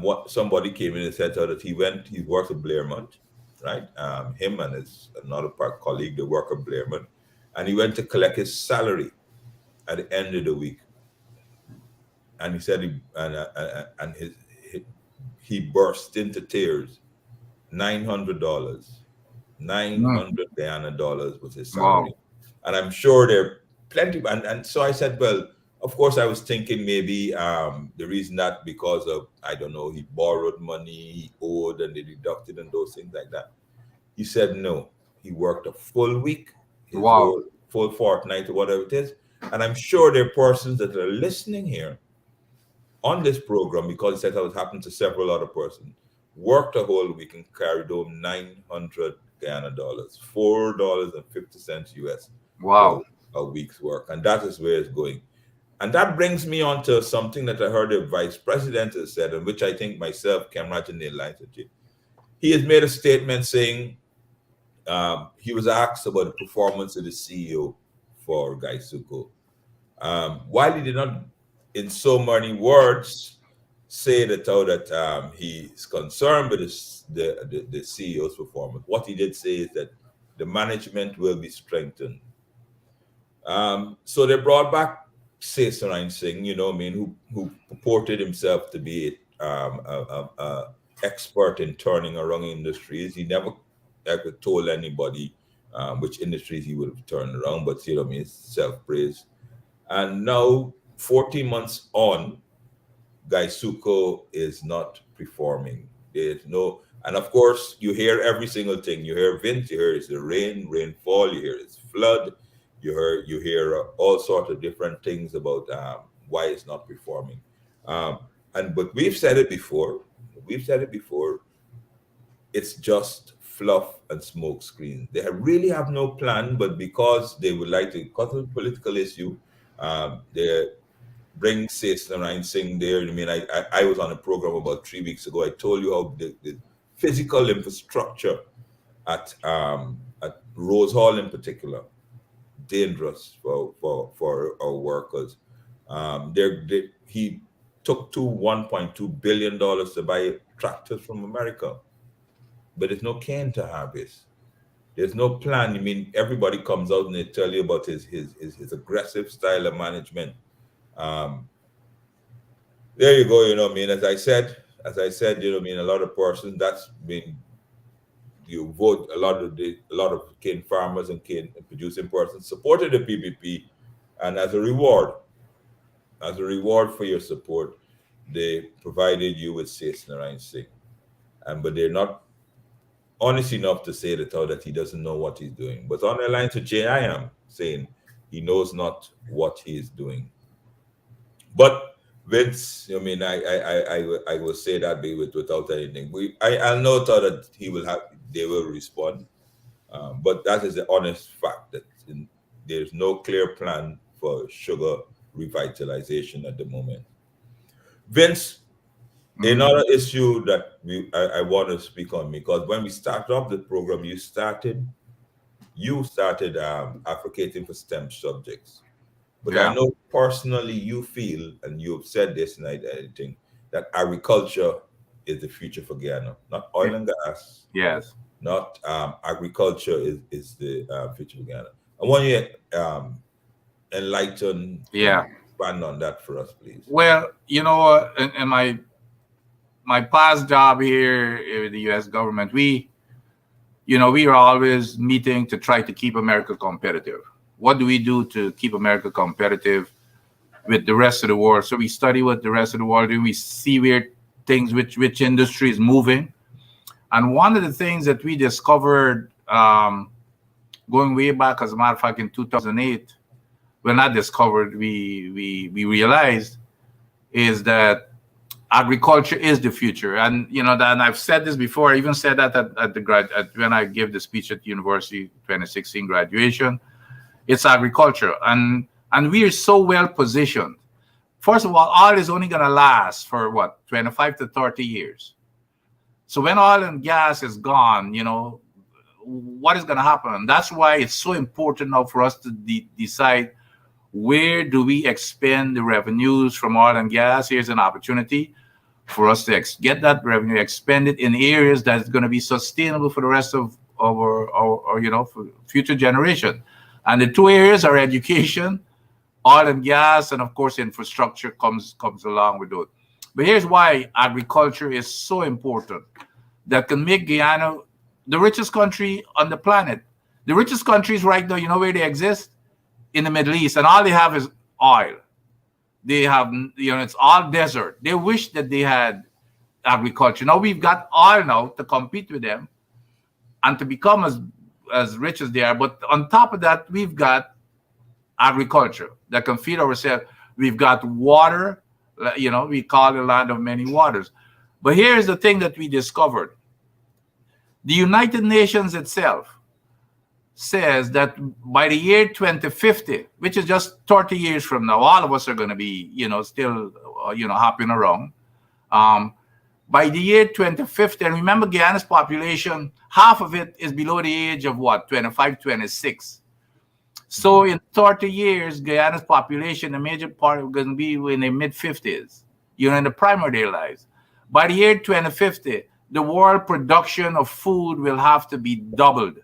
What somebody came in and said that he worked at Blairmont, right? Him and his another part colleague, they work at Blairmont, and he went to collect his salary at the end of the week, and he said and he burst into tears. $900, nine Mm. hundred Guyana dollars was his salary, Wow. and I'm sure there are plenty. And so I said, well, of course, I was thinking maybe the reason that because of, I don't know, he borrowed money, he owed, and they deducted and those things like that. He said no, he worked a full week, his Wow. whole full fortnight or whatever it is, and I'm sure there are persons that are listening here on this program, because it said that was happened to several other persons, worked a whole week and carried home 900 Guyana dollars, $4.50 US for Wow. a week's work. And that is where it's going. And that brings me on to something that I heard the vice president has said, and which I think myself can imagine in line with you. He has made a statement saying he was asked about the performance of the CEO for Gaisuko. While he did not, in so many words, say that he's concerned with the CEO's performance, what he did say is that the management will be strengthened. So they brought back Sesarain Singh, I mean, who purported himself to be a expert in turning around industries. He never ever told anybody which industries he would have turned around, but I mean, self praise. And now, 14 months on, Gaisuko is not performing. There's no, and of course, you hear every single thing. You hear wind, you hear it's the rainfall, you hear it's flood, you hear all sorts of different things about why it's not performing. Um, and but we've said it before. We've said it before. It's just fluff and smoke screen. They really have no plan, but because they would like to cut a political issue, they bring Cesar and sing there. I mean, I was on a program about 3 weeks ago. I told you how the physical infrastructure at Rose Hall in particular dangerous for our workers. He took to $1.2 billion to buy tractors from America, but there's no cane to harvest. There's no plan. I mean, everybody comes out and they tell you about his aggressive style of management. Um, there you go. I mean, as I said, I mean, a lot of persons. That's been you vote a lot of cane farmers and cane producing persons supported the PPP, and as a reward for your support, they provided you with Safe Narayan Singh, and but they're not honest enough to say that he doesn't know what he's doing. But on the line to Jay, I am saying he knows not what he is doing. But Vince, I mean, I will say that without anything. I know that they will respond, but that is the honest fact that there's no clear plan for sugar revitalization at the moment. Vince, Mm. another issue that I want to speak on, because when we started off the program, you started advocating for STEM subjects. But I Yeah. know personally you feel, and you've said this, and I think that agriculture is the future for Guyana, not oil and gas, Yes. not agriculture is the future for Guyana. I want you to enlighten and Yeah. expand on that for us, please. Well, in my past job here in the U.S. government, we are always meeting to try to keep America competitive. What do we do to keep America competitive with the rest of the world? So we study what the rest of the world do. We see where things, which industry is moving. And one of the things that we discovered, going way back, as a matter of fact, in 2008, well, not discovered, we realized, is that agriculture is the future. And and I've said this before. I even said that at when I gave the speech at university 2016 graduation. It's agriculture, and we are so well positioned. First of all, oil is only going to last for what, 25 to 30 years. So when oil and gas is gone, what is going to happen? And that's why it's so important now for us to decide, where do we expend the revenues from oil and gas? Here's an opportunity for us to get that revenue expended in areas that's going to be sustainable for the rest of our for future generation. And the two areas are education, oil and gas, and of course infrastructure comes along with it. But here's why agriculture is so important, that can make Guyana the richest country on the planet. The richest countries right now, where they exist? In the Middle East, and all they have is oil. They have, it's all desert. They wish that they had agriculture. Now we've got oil now to compete with them and to become as rich as they are. But on top of that, we've got agriculture that can feed ourselves. We've got water. We call it the land of many waters. But here's the thing that we discovered. The United Nations itself says that by the year 2050, which is just 30 years from now, all of us are going to be, still, hopping around. By the year 2050, and remember, Guyana's population, half of it is below the age of what, 25, 26. So in 30 years, Guyana's population, the major part is going to be in the mid-50s, in the prime of their lives. By the year 2050, the world production of food will have to be doubled.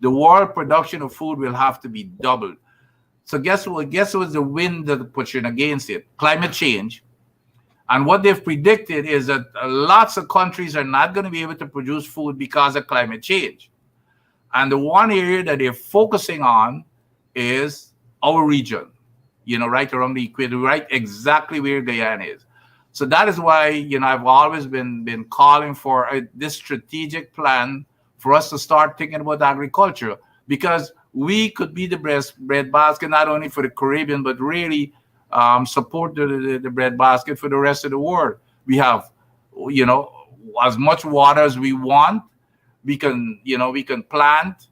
The world production of food will have to be doubled. So guess what? Guess what's the wind that pushing against it? Climate change. And what they've predicted is that lots of countries are not going to be able to produce food because of climate change. And the one area that they're focusing on is our region, right around the equator, right exactly where Guyana is. So that is why, I've always been calling for this strategic plan for us to start thinking about agriculture, because we could be the bread basket, not only for the Caribbean, but really support the bread basket for the rest of the world. We have, as much water as we want. We can plant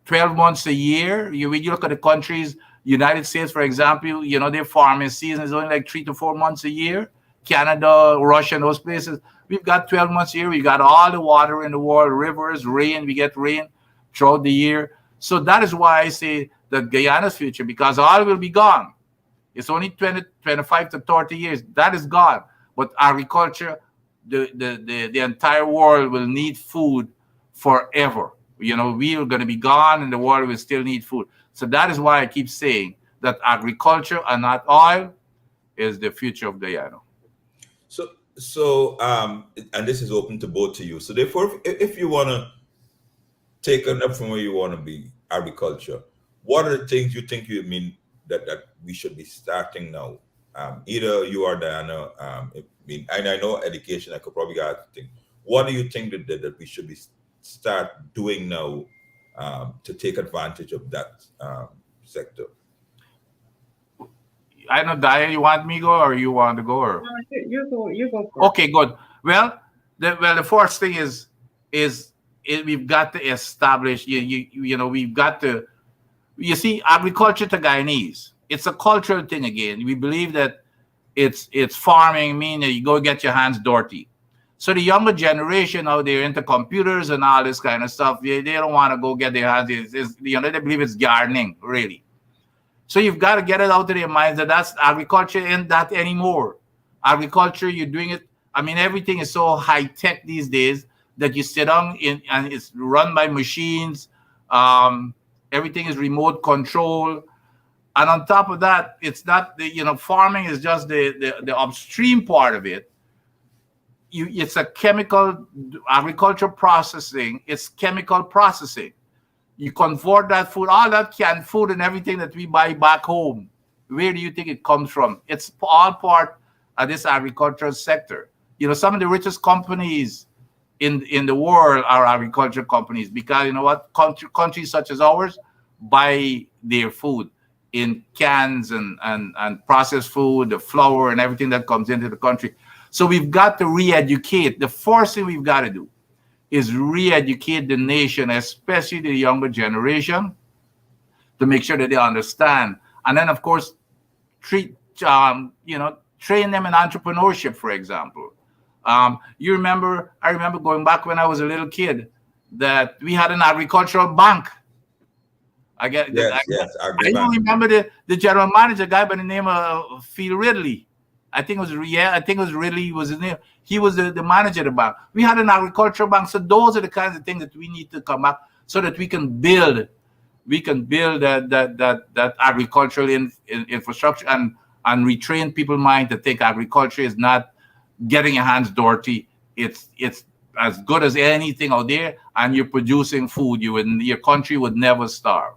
12 months a year. When you look at the countries, United States, for example, their farming season is only like 3 to 4 months a year. Canada, Russia, and those places, we've got 12 months a year. We got all the water in the world, rivers, rain. We get rain throughout the year. So that is why I say that Guyana's future, because oil will be gone. It's only 25 to 30 years. That is gone. But agriculture, the entire world will need food forever. We are going to be gone, and the world will still need food. So that is why I keep saying that agriculture and not oil is the future of Guyana. So, and this is open to both of you. So therefore, if you want to take it up from where you want to be, agriculture, what are the things you think that we should be starting now? Either you or Diana, and I know education, I could probably ask things. What do you think that we should be start doing now to take advantage of that sector? I know, Diane, you want me to go or you want to go? Or? You go first. Okay, good. Well, the first thing is we've got to establish. We've got to. You see, agriculture to Guyanese, it's a cultural thing again. We believe that it's farming, meaning you go get your hands dirty. So the younger generation now, they're into computers and all this kind of stuff. They don't want to go get their hands. They believe it's gardening, really. So you've got to get it out of their minds that that's agriculture ain't that anymore. Agriculture, you're doing it. I mean, everything is so high tech these days that you sit down in and it's run by machines. Um, Everything is remote control. And on top of that, it's not the, farming is just the upstream part of it. It's a chemical agriculture processing. It's chemical processing. You convert that food, all that canned food and everything that we buy back home. Where do you think it comes from? It's all part of this agricultural sector. Some of the richest companies in the world are agriculture companies because you know what? Countries such as ours buy their food in cans and processed food, the flour and everything that comes into the country. So we've got to re-educate. The first thing we've got to do is re-educate the nation, especially the younger generation, to make sure that they understand. And then, of course, train them in entrepreneurship, for example. I remember going back when I was a little kid that we had an agricultural bank. I don't remember the general manager, guy by the name of Phil Ridley. I think it was Ridley was his name. He was the manager of the bank. We had an agricultural bank. So those are the kinds of things that we need to come up so that we can build that agricultural infrastructure and retrain people's mind to think agriculture is not getting your hands dirty. It's as good as anything out there, and you're producing food. Your country would never starve.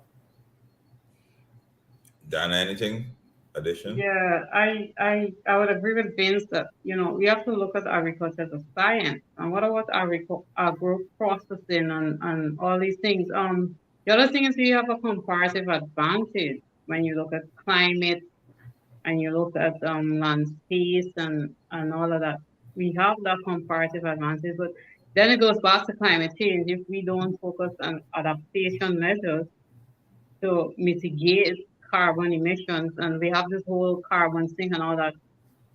Dana, anything addition? Yeah, I would agree with Vince that, we have to look at agriculture as a science. And what about agro processing and all these things? The other thing is we have a comparative advantage when you look at climate and you look at land space and all of that. We have that comparative advantage, but then it goes back to climate change. If we don't focus on adaptation measures to mitigate carbon emissions, and we have this whole carbon sink and all that,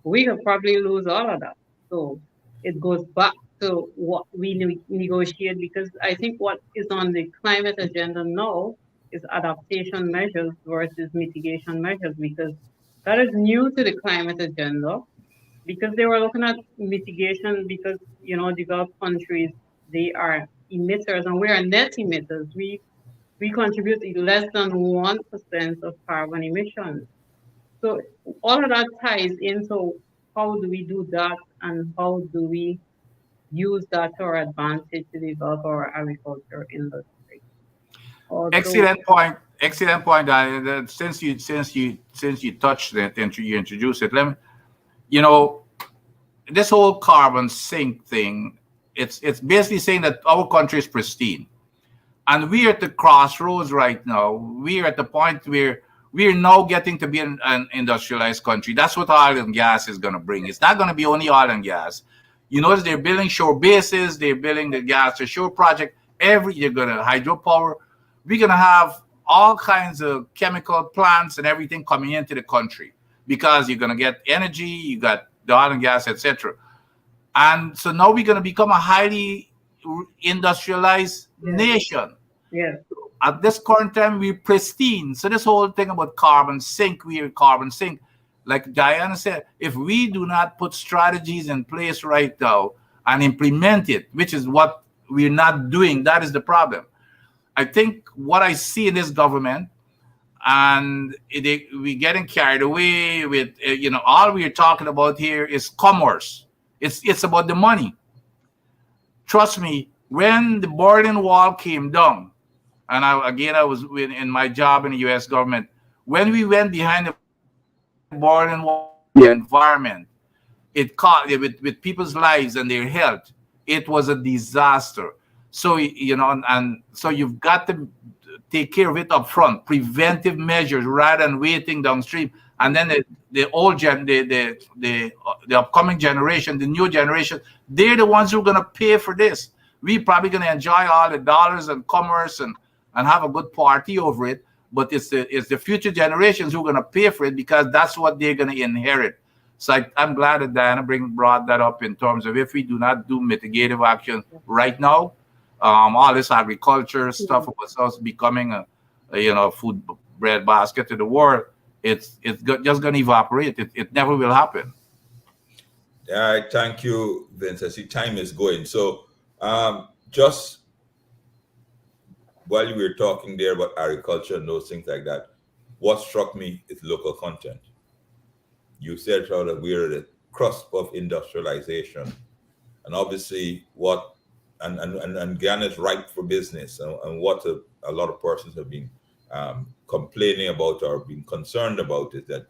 we could probably lose all of that. So it goes back to what we negotiate, because I think what is on the climate agenda now is adaptation measures versus mitigation measures, because that is new to the climate agenda, because they were looking at mitigation because, developed countries, they are emitters and we are net emitters. We contribute less than 1% of carbon emissions. So all of that ties into how do we do that and how do we use that to our advantage to develop our agriculture industry. Also, Excellent point. Excellent point. Since you touched it and you introduced it, this whole carbon sink thing. It's basically saying that our country is pristine. And we're at the crossroads right now. We're at the point where we're now getting to be an industrialized country. That's what oil and gas is going to bring. It's not going to be only oil and gas. You notice they're building shore bases. They're building the gas to shore project. They're going to hydropower. We're going to have all kinds of chemical plants and everything coming into the country because you're going to get energy. You got the oil and gas, etc. And so now we're going to become a highly industrialized nation. yeah, At this current time, we're pristine. So this whole thing about carbon sink, like Diana said, if we do not put strategies in place right now and implement it, which is what we're not doing, that is the problem. I think what I see in this government, and we're getting carried away with, all we're talking about here is commerce. It's about the money. Trust me, when the Berlin Wall came down, and I was in my job in the U.S. government, when we went behind the Berlin Wall, the environment, it caught with people's lives and their health, it was a disaster. So, and so you've got to take care of it up front, preventive measures rather than waiting downstream. And then the upcoming generation, the new generation, they're the ones who are going to pay for this. We're probably going to enjoy all the dollars and commerce and have a good party over it. But it's the future generations who are going to pay for it because that's what they're going to inherit. So I'm glad that Diana brought that up in terms of if we do not do mitigative action right now, all this agriculture stuff was us becoming a food breadbasket to the world, just going to evaporate. It never will happen. All right, thank you, Vince. I see time is going. So, just while we were talking there about agriculture and those things like that, what struck me is local content. You said how that we're at the cusp of industrialization, and obviously and Guyana is ripe for business, and what a lot of persons have been complaining about or being concerned about is that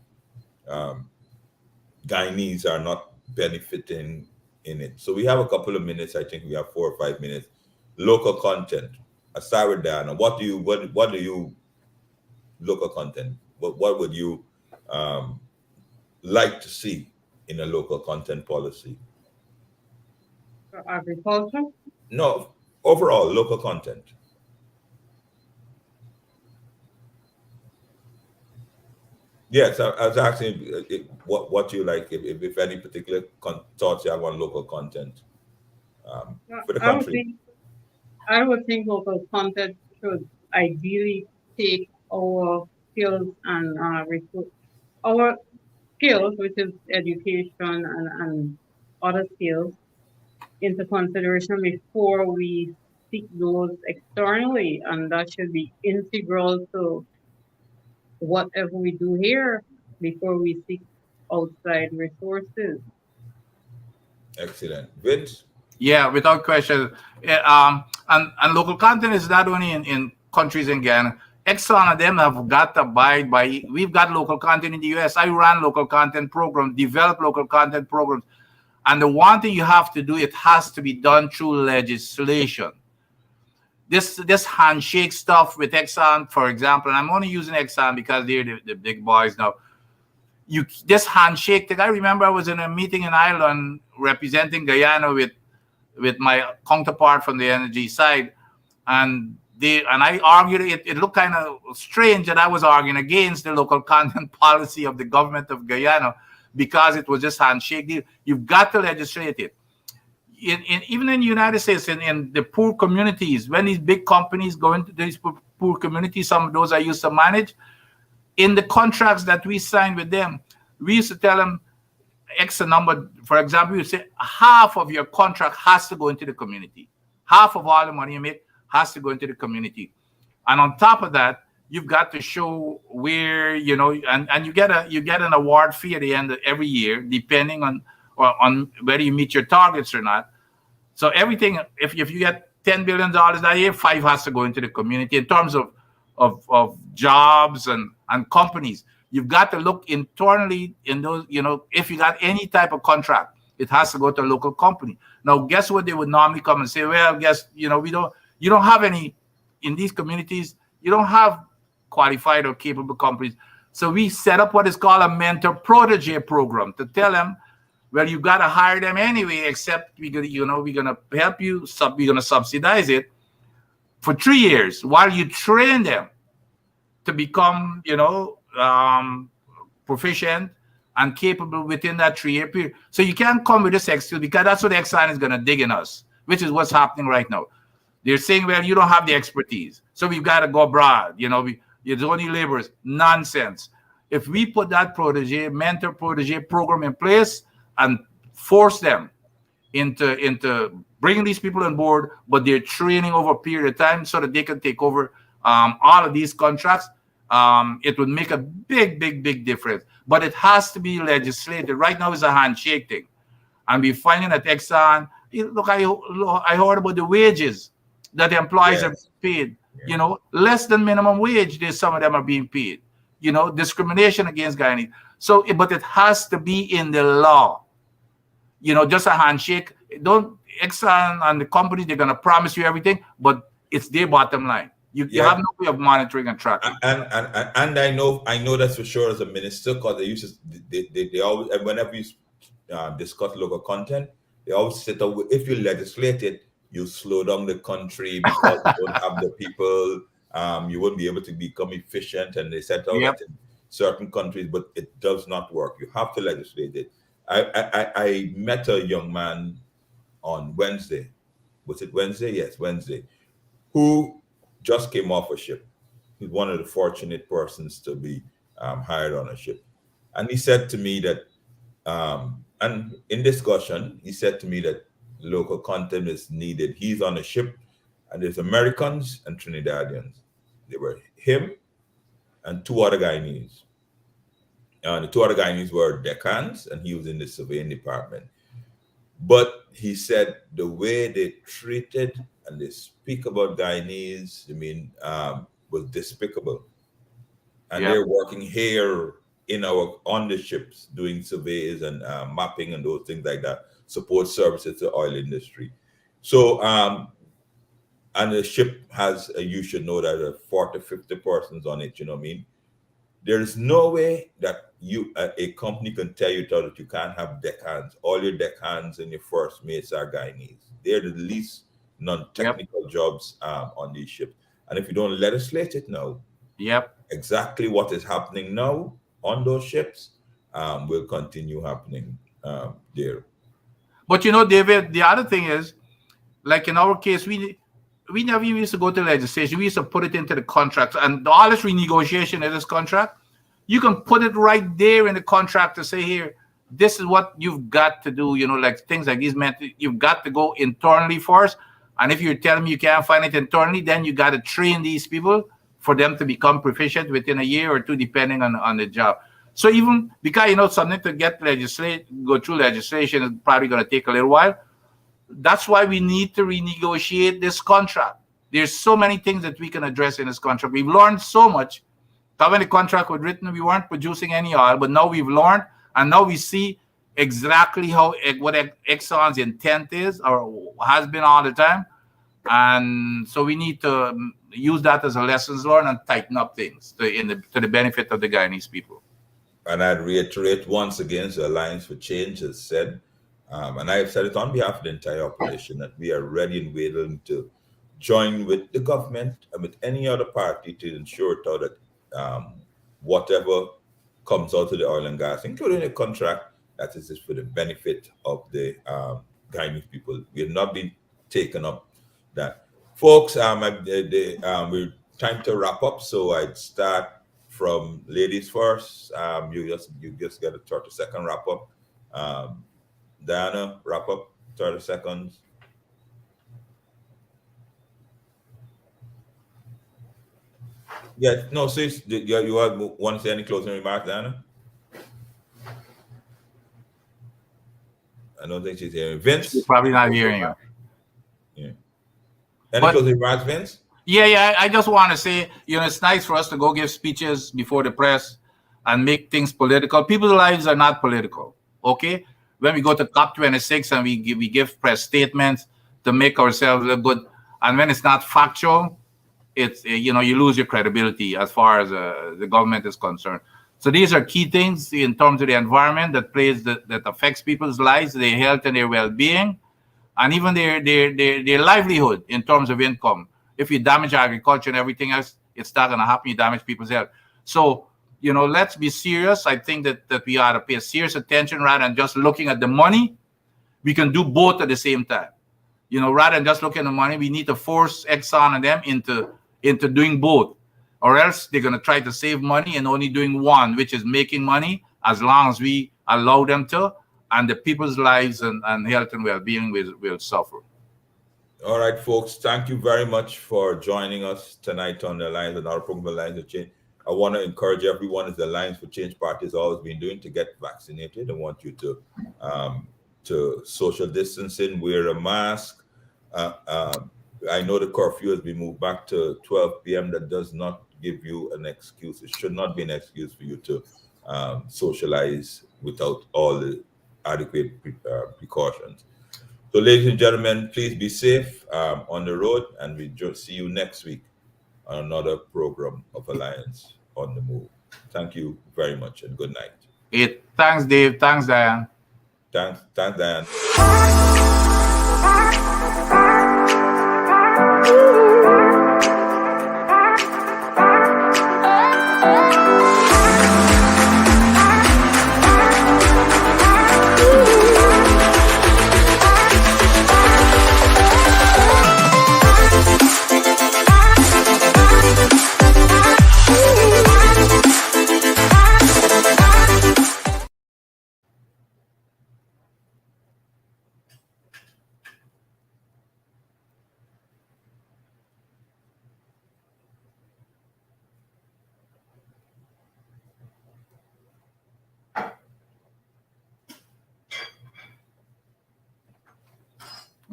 Guyanese are not benefiting in it. So we have a couple of minutes. I think we have 4 or 5 minutes. Local content. I start with Diana. What do you local content? What would you like to see in a local content policy? For agriculture? No, overall local content. Yes, I was asking what you like, if any particular thoughts you have on local content for the I would country. think I would think local content should ideally take our skills and our skills, which is education and other skills, into consideration before we seek those externally, and that should be integral to whatever we do here before we seek outside resources. Excellent. Vince? Yeah, without question. And local content is not only in countries in Ghana. Exxon and them have got to abide by. We've got local content in the US. I ran local content programs, develop local content programs. And the one thing you have to do, it has to be done through legislation. This handshake stuff with Exxon, for example, and I'm only using Exxon because they're the big boys now. This handshake thing, I remember I was in a meeting in Ireland representing Guyana with my counterpart from the energy side, and I argued it looked kind of strange that I was arguing against the local content policy of the government of Guyana because it was just handshake deal. You've got to legislate it. Even in the United States, in the poor communities, when these big companies go into these poor communities, some of those I used to manage, in the contracts that we signed with them, we used to tell them X number. For example, you say half of your contract has to go into the community. Half of all the money you make has to go into the community. And on top of that, you've got to show where, and you get an award fee at the end of every year, depending on whether you meet your targets or not. So everything, if you get $10 billion that year, 5 has to go into the community in terms of jobs and companies. You've got to look internally in those, if you got any type of contract, it has to go to a local company. Now, guess what? They would normally come and say, well, you don't have any in these communities. You don't have qualified or capable companies. So we set up what is called a mentor protege program to tell them, well, you got to hire them anyway, except we're going to help you. We're going to subsidize it for 3 years while you train them to become, proficient and capable within that 3-year period. So you can't come with this excuse because that's what Exxon is going to dig in us, which is what's happening right now. They're saying, well, you don't have the expertise, so we've got to go abroad. It's only laborers. Nonsense. If we put that mentor protege program in place and force them into bringing these people on board, but they're training over a period of time so that they can take over all of these contracts, it would make a big difference. But it has to be legislated. Right now it's a handshake thing. And we're finding that Exxon, look, I heard about the wages that the employees are paid. Yeah. Less than minimum wage, some of them are being paid. Discrimination against Guyanese. So, but it has to be in the law. Just a handshake. Exxon and the company, they're going to promise you everything, but it's their bottom line. You have no way of monitoring and tracking. And I know that's for sure as a minister, because they used to, they always, and whenever you discuss local content, they always say that if you legislate it, you slow down the country because you don't have the people, you won't be able to become efficient, and they set out that in certain countries, but it does not work. You have to legislate it. I met a young man on Wednesday. Was it Wednesday? Yes, Wednesday. Who just came off a ship. he's one of the fortunate persons to be hired on a ship. And he said to me that, and in discussion, he said to me that local content is needed. He's on a ship, and there's Americans and Trinidadians. They were him and two other Guyanese. The two other Guyanese were deckhands, and he was in the surveying department. But he said the way they treated and they speak about Guyanese, was despicable. And they're working here on the ships, doing surveys and mapping and those things like that, support services to the oil industry. So, and the ship has, you should know that there are 40, 50 persons on it, you know what I mean? There is no way that a company can tell you that you can't have deckhands. All your deckhands and your first mates are Guyanese. They're the least non-technical jobs on these ships. And if you don't legislate it now, exactly what is happening now on those ships will continue happening there. But you know, David, the other thing is, like in our case, we never even used to go to legislation. We used to put it into the contract. And all this renegotiation of this contract, you can put it right there in the contract to say, here, this is what you've got to do. You know, like things like these meant you've got to go internally first. And if you're telling me you can't find it internally, then you got to train these people for them to become proficient within a year or two, depending on the job. So even because, you know, something to go through legislation is probably going to take a little while. That's why we need to renegotiate this contract. There's so many things that we can address in this contract. We've learned so much. When the contract was written, we weren't producing any oil, but now we've learned, and now we see exactly what Exxon's intent is or has been all the time. And so we need to use that as a lessons learned and tighten up things to the benefit of the Guyanese people. And I'd reiterate once again, the Alliance for Change has said, and I've said it on behalf of the entire operation, that we are ready and willing to join with the government and with any other party to ensure that whatever comes out of the oil and gas, including a contract, that is for the benefit of the Guyanese people. We have not been taken up that. Folks, we're time to wrap up, so I'd start from ladies first. You just get a 30-second wrap up. Diana, wrap up, 30 seconds. Yeah, no, sis, you want to say any closing remarks, Diana? I don't think she's hearing. Vince? She's probably not hearing you. Yeah. Any closing remarks, Vince? Yeah. I just want to say, you know, it's nice for us to go give speeches before the press and make things political. People's lives are not political, okay? When we go to COP26 and we give press statements to make ourselves look good, and when it's not factual, it's, you know, you lose your credibility as far as the government is concerned. So these are key things in terms of the environment that affects people's lives, their health and their well-being, and even their livelihood in terms of income. If you damage agriculture and everything else, it's not going to happen. You damage people's health. So, you know, let's be serious. I think that we ought to pay serious attention rather than just looking at the money. We can do both at the same time. You know, rather than just looking at the money, we need to force Exxon and them into doing both. Or else they're going to try to save money and only doing one, which is making money, as long as we allow them to, and the people's lives and health and well-being will suffer. All right, folks, thank you very much for joining us tonight on the Alliance and our program, Alliance for Change. I want to encourage everyone, as the Alliance for Change Party has always been doing, to get vaccinated. I want you to social distancing, wear a mask. I know the curfew has been moved back to 12 p.m. That does not give you an excuse. It should not be an excuse for you to socialize without all the adequate precautions. So, ladies and gentlemen, please be safe on the road, and we just see you next week on another program of Alliance on the Move. Thank you very much, and good night. Thanks, Dave. Thanks, Diane. Thanks, Diane.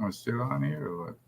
I'm still on here or what?